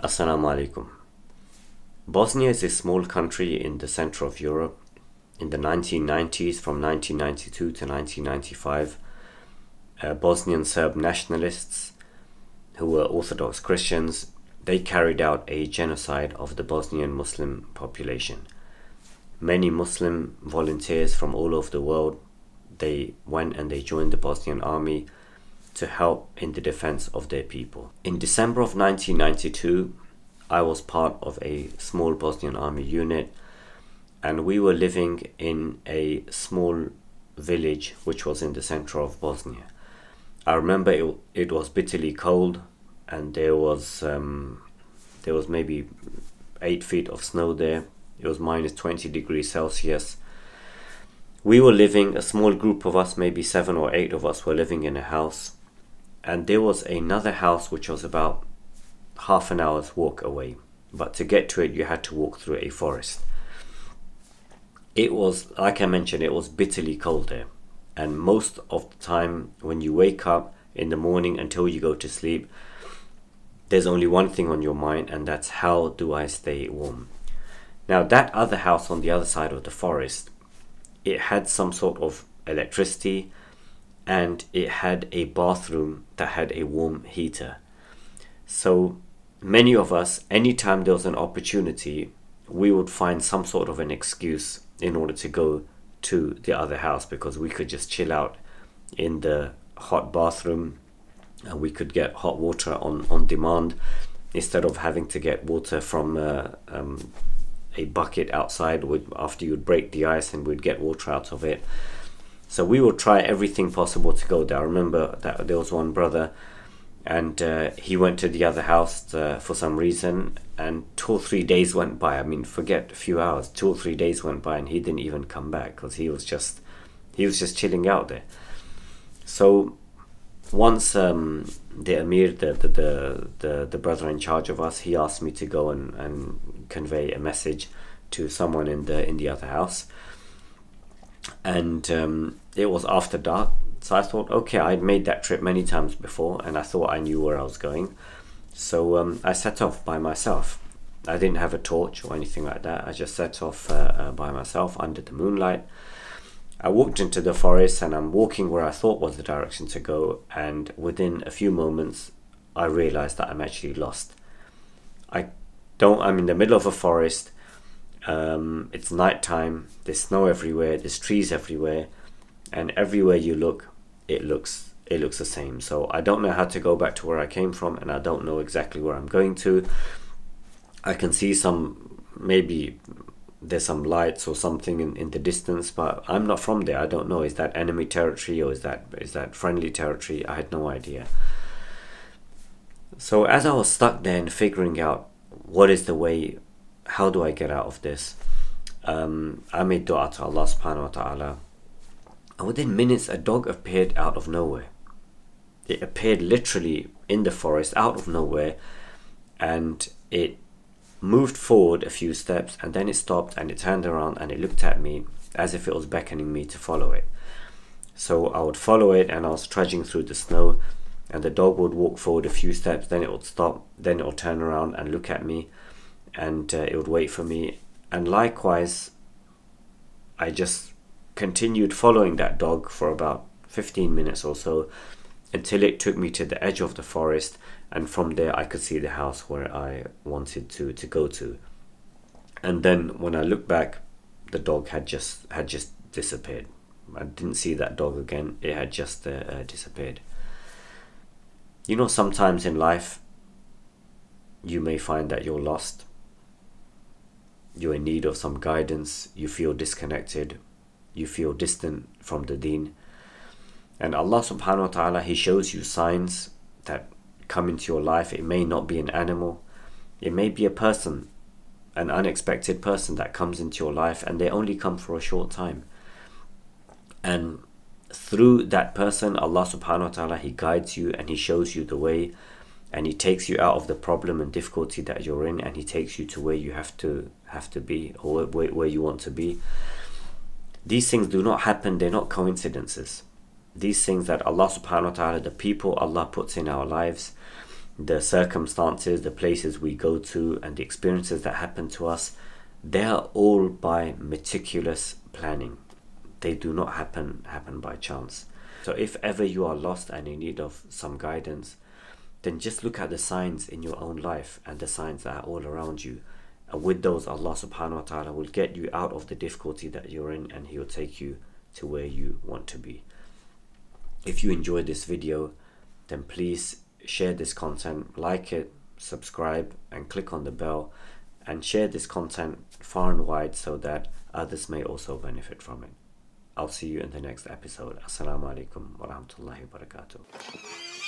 Assalamu alaikum. Bosnia is a small country in the center of Europe. In the 1990s, from 1992 to 1995, Bosnian Serb nationalists, who were Orthodox Christians, they carried out a genocide of the Bosnian Muslim population. Many Muslim volunteers from all over the world, they went and they joined the Bosnian army to help in the defense of their people. In December of 1992, I was part of a small Bosnian army unit, and we were living in a small village which was in the center of Bosnia. I remember it was bitterly cold, and there was maybe 8 feet of snow there. It was minus 20 degrees Celsius. We were living, a small group of us, maybe 7 or 8 of us, were living in a house, and there was another house which was about half an hour's walk away, but to get to it you had to walk through a forest. It was, like I mentioned, it was bitterly cold there, and most of the time when you wake up in the morning until you go to sleep, there's only one thing on your mind, and that's how do I stay warm. Now that other house on the other side of the forest, it had some sort of electricity, and it had a bathroom that had a warm heater. So many of us, anytime there was an opportunity, we would find some sort of an excuse in order to go to the other house, because we could just chill out in the hot bathroom and we could get hot water on demand, instead of having to get water from a bucket outside after you'd break the ice, and we'd get water out of it. So we would try everything possible to go there. I remember that there was one brother, and he went to the other house for some reason, and 2 or 3 days went by. I mean, forget a few hours, 2 or 3 days went by, and he didn't even come back, because he was just chilling out there. So once the Emir, the brother in charge of us, he asked me to go and convey a message to someone in the other house, and it was after dark. So I thought, okay, I'd made that trip many times before, and I thought I knew where I was going. So I set off by myself. I didn't have a torch or anything like that. I just set off by myself under the moonlight. I walked into the forest, and I'm walking where I thought was the direction to go, and within a few moments I realized that I'm actually lost. I'm in the middle of a forest. It's nighttime, there's snow everywhere, there's trees everywhere, and everywhere you look, it looks the same. So I don't know how to go back to where I came from, and I don't know exactly where I'm going to. I can see maybe there's some lights or something in the distance, but I'm not from there. I don't know, is that enemy territory or is that friendly territory? I had no idea. So as I was stuck there and figuring out what is the way, how do I get out of this, I made dua to Allah subhanahu wa ta'ala, and within minutes a dog appeared out of nowhere. It appeared literally in the forest out of nowhere, and it moved forward a few steps, and then it stopped, and it turned around, and it looked at me as if it was beckoning me to follow it. So I would follow it, and I was trudging through the snow, and the dog would walk forward a few steps, then it would stop, then it would turn around and look at me, and it would wait for me. And likewise, I just continued following that dog for about 15 minutes or so, until it took me to the edge of the forest, and from there I could see the house where I wanted to go to. And then when I looked back, the dog had just disappeared. I didn't see that dog again. It had just disappeared. You know, sometimes in life you may find that you're lost, you're in need of some guidance, you feel disconnected, you feel distant from the deen, and Allah subhanahu wa ta'ala, He shows you signs that come into your life. It may not be an animal, it may be a person, an unexpected person that comes into your life, and they only come for a short time, and through that person, Allah subhanahu wa ta'ala, He guides you, and He shows you the way, and He takes you out of the problem and difficulty that you're in, and He takes you to where you have to be, or where you want to be. These things do not happen, they're not coincidences. These things that Allah subhanahu wa ta'ala, the people Allah puts in our lives, the circumstances, the places we go to, and the experiences that happen to us, they are all by meticulous planning. They do not happen by chance. So if ever you are lost and in need of some guidance, then just look at the signs in your own life and the signs that are all around you. And with those, Allah subhanahu wa ta'ala will get you out of the difficulty that you're in, and He will take you to where you want to be. If you enjoyed this video, then please share this content, like it, subscribe, and click on the bell, and share this content far and wide so that others may also benefit from it. I'll see you in the next episode. Assalamu alaikum wa rahmatullahi wa barakatuh.